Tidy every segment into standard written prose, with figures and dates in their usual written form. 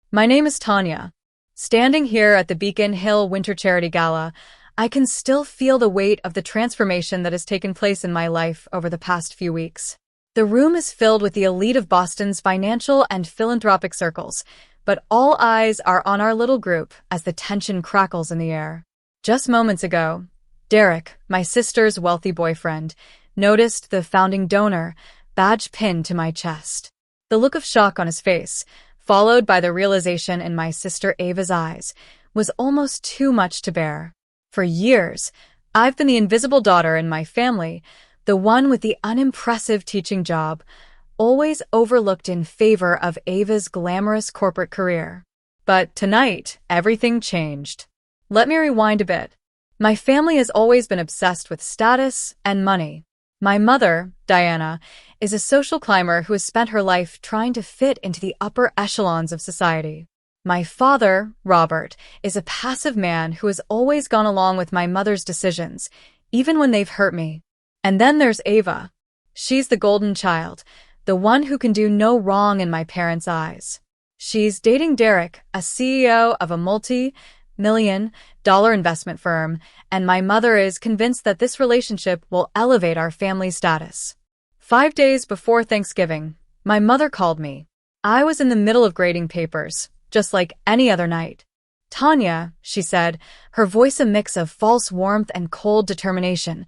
My name is Tanya. Standing here at the Beacon Hill Winter Charity Gala, I can still feel the weight of the transformation that has taken place in my life over the past few weeks. The room is filled with the elite of Boston's financial and philanthropic circles, but all eyes are on our little group as the tension crackles in the air. Just moments ago, Derek, my sister's wealthy boyfriend, noticed the founding donor badge pinned to my chest. The look of shock on his face, followed by the realization in my sister Ava's eyes, was almost too much to bear. For years, I've been the invisible daughter in my family, the one with the unimpressive teaching job, always overlooked in favor of Ava's glamorous corporate career. But tonight, everything changed. Let me rewind a bit. My family has always been obsessed with status and money. My mother, Diana, is a social climber who has spent her life trying to fit into the upper echelons of society. My father, Robert, is a passive man who has always gone along with my mother's decisions, even when they've hurt me. And then there's Ava. She's the golden child, the one who can do no wrong in my parents' eyes. She's dating Derek, a CEO of a multi-million-dollar investment firm, and my mother is convinced that this relationship will elevate our family status. 5 days before Thanksgiving, my mother called me. I was in the middle of grading papers, just like any other night. "Tanya," she said, her voice a mix of false warmth and cold determination,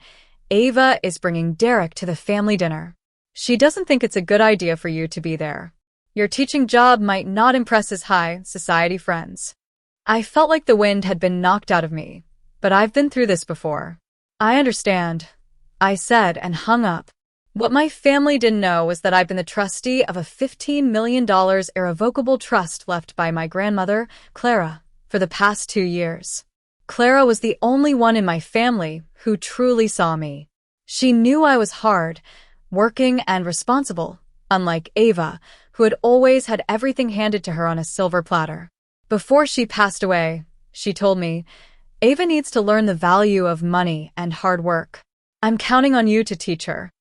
"Ava is bringing Derek to the family dinner. She doesn't think it's a good idea for you to be there. Your teaching job might not impress his high society friends." I felt like the wind had been knocked out of me, but I've been through this before. "I understand," I said and hung up. What my family didn't know was that I've been the trustee of a $15 million irrevocable trust left by my grandmother, Clara, for the past 2 years. Clara was the only one in my family who truly saw me. She knew I was hard, working, and responsible, unlike Ava, who had always had everything handed to her on a silver platter. Before she passed away, she told me, "Ava needs to learn the value of money and hard work. I'm counting on you to teach her."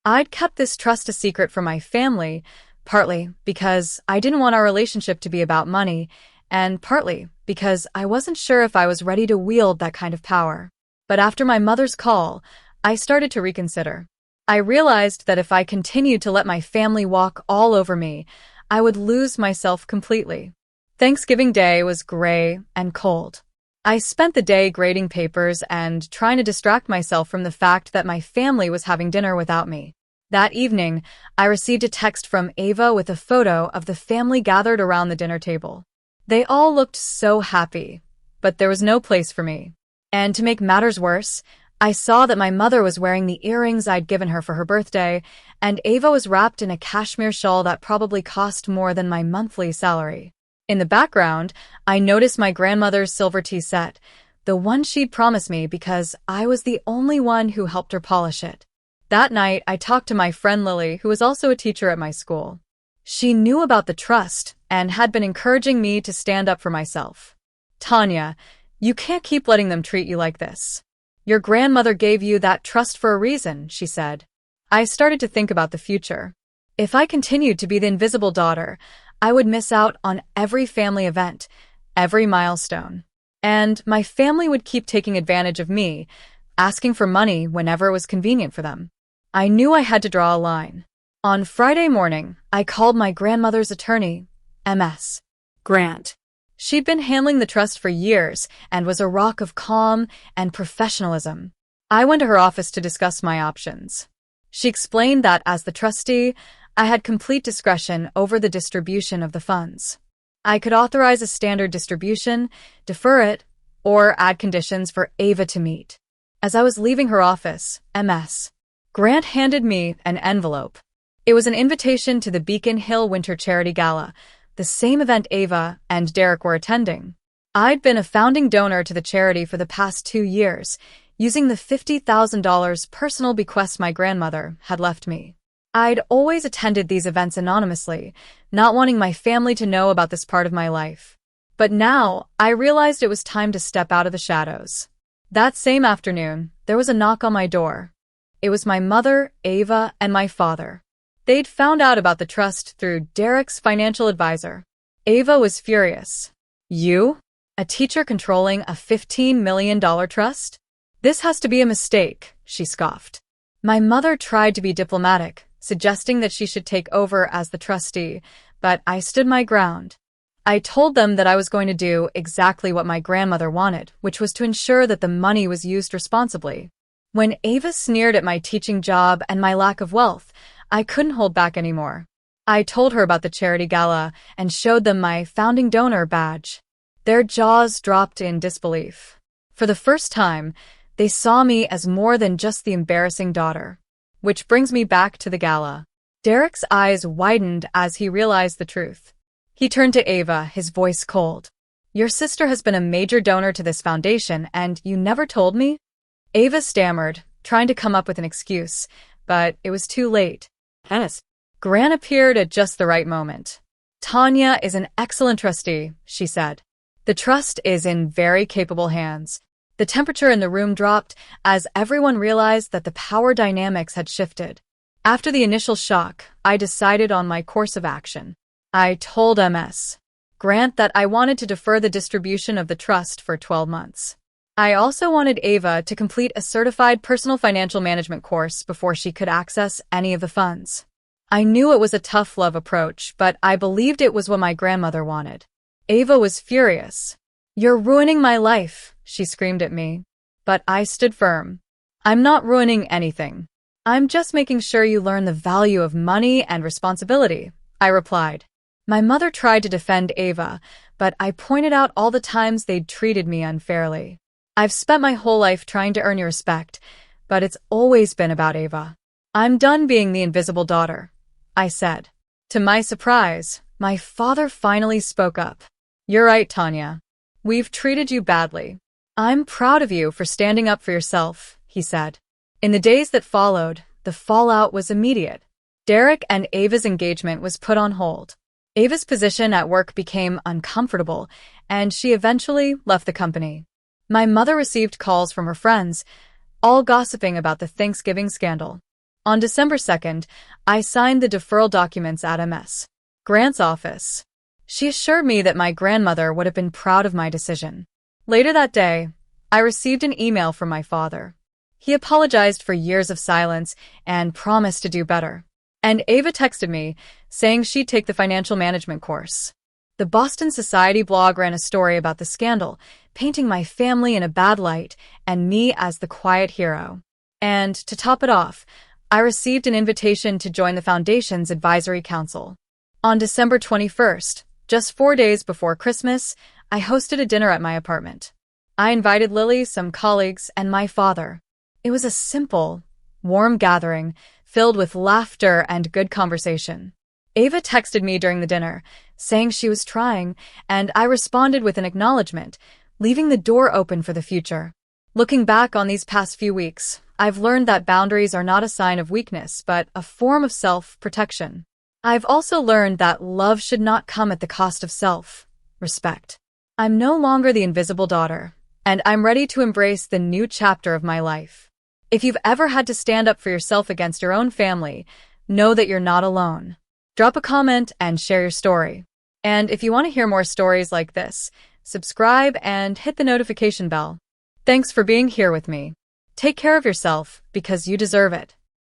I'd kept this trust a secret from my family, partly because I didn't want our relationship to be about money, and partly because I wasn't sure if I was ready to wield that kind of power. But after my mother's call, I started to reconsider. I realized that if I continued to let my family walk all over me, I would lose myself completely. Thanksgiving Day was gray and cold. I spent the day grading papers and trying to distract myself from the fact that my family was having dinner without me. That evening, I received a text from Ava with a photo of the family gathered around the dinner table. They all looked so happy, but there was no place for me. And to make matters worse, I saw that my mother was wearing the earrings I'd given her for her birthday, and Ava was wrapped in a cashmere shawl that probably cost more than my monthly salary. In the background, I noticed my grandmother's silver tea set, the one she'd promised me because I was the only one who helped her polish it. That night, I talked to my friend Lily, who was also a teacher at my school. She knew about the trust and had been encouraging me to stand up for myself. "Tanya, you can't keep letting them treat you like this. Your grandmother gave you that trust for a reason," she said. I started to think about the future. If I continued to be the invisible daughter, I would miss out on every family event, every milestone. And my family would keep taking advantage of me, asking for money whenever it was convenient for them. I knew I had to draw a line. On Friday morning, I called my grandmother's attorney, Ms. Grant. She'd been handling the trust for years and was a rock of calm and professionalism. I went to her office to discuss my options. She explained that as the trustee, I had complete discretion over the distribution of the funds. I could authorize a standard distribution, defer it, or add conditions for Ava to meet. As I was leaving her office, Ms. Grant handed me an envelope. It was an invitation to the Beacon Hill Winter Charity Gala, the same event Ava and Derek were attending. I'd been a founding donor to the charity for the past 2 years, using the $50,000 personal bequest my grandmother had left me. I'd always attended these events anonymously, not wanting my family to know about this part of my life. But now, I realized it was time to step out of the shadows. That same afternoon, there was a knock on my door. It was my mother, Ava, and my father. They'd found out about the trust through Derek's financial advisor. Ava was furious. You? A teacher controlling a $15 million trust? This has to be a mistake, she scoffed. My mother tried to be diplomatic, suggesting that she should take over as the trustee, but I stood my ground. I told them that I was going to do exactly what my grandmother wanted, which was to ensure that the money was used responsibly. When Ava sneered at my teaching job and my lack of wealth, I couldn't hold back anymore. I told her about the charity gala and showed them my founding donor badge. Their jaws dropped in disbelief. For the first time, they saw me as more than just the embarrassing daughter. Which brings me back to the gala. Derek's eyes widened as he realized the truth. He turned to Ava, his voice cold. Your sister has been a major donor to this foundation, and you never told me? Ava stammered, trying to come up with an excuse, but it was too late. Gran appeared at just the right moment. Tanya is an excellent trustee, she said. The trust is in very capable hands. The temperature in the room dropped as everyone realized that the power dynamics had shifted. After the initial shock, I decided on my course of action. I told MS Grant that I wanted to defer the distribution of the trust for 12 months. I also wanted Ava to complete a certified personal financial management course before she could access any of the funds. I knew it was a tough love approach, but I believed it was what my grandmother wanted. Ava was furious. You're ruining my life, she screamed at me. But I stood firm. I'm not ruining anything. I'm just making sure you learn the value of money and responsibility, I replied. My mother tried to defend Ava, but I pointed out all the times they'd treated me unfairly. I've spent my whole life trying to earn your respect, but it's always been about Ava. I'm done being the invisible daughter, I said. To my surprise, my father finally spoke up. You're right, Tanya. We've treated you badly. I'm proud of you for standing up for yourself, he said. In the days that followed, the fallout was immediate. Derek and Ava's engagement was put on hold. Ava's position at work became uncomfortable, and she eventually left the company. My mother received calls from her friends, all gossiping about the Thanksgiving scandal. On December 2nd, I signed the deferral documents at MS Grant's office. She assured me that my grandmother would have been proud of my decision. Later that day, I received an email from my father. He apologized for years of silence and promised to do better. And Ava texted me, saying she'd take the financial management course. The Boston Society blog ran a story about the scandal, painting my family in a bad light and me as the quiet hero. And to top it off, I received an invitation to join the foundation's advisory council. On December 21st, just 4 days before Christmas, I hosted a dinner at my apartment. I invited Lily, some colleagues, and my father. It was a simple, warm gathering filled with laughter and good conversation. Ava texted me during the dinner, saying she was trying, and I responded with an acknowledgement, leaving the door open for the future. Looking back on these past few weeks, I've learned that boundaries are not a sign of weakness, but a form of self-protection. I've also learned that love should not come at the cost of self-respect. I'm no longer the invisible daughter, and I'm ready to embrace the new chapter of my life. If you've ever had to stand up for yourself against your own family, know that you're not alone. Drop a comment and share your story. And if you want to hear more stories like this, subscribe and hit the notification bell. Thanks for being here with me. Take care of yourself because you deserve it.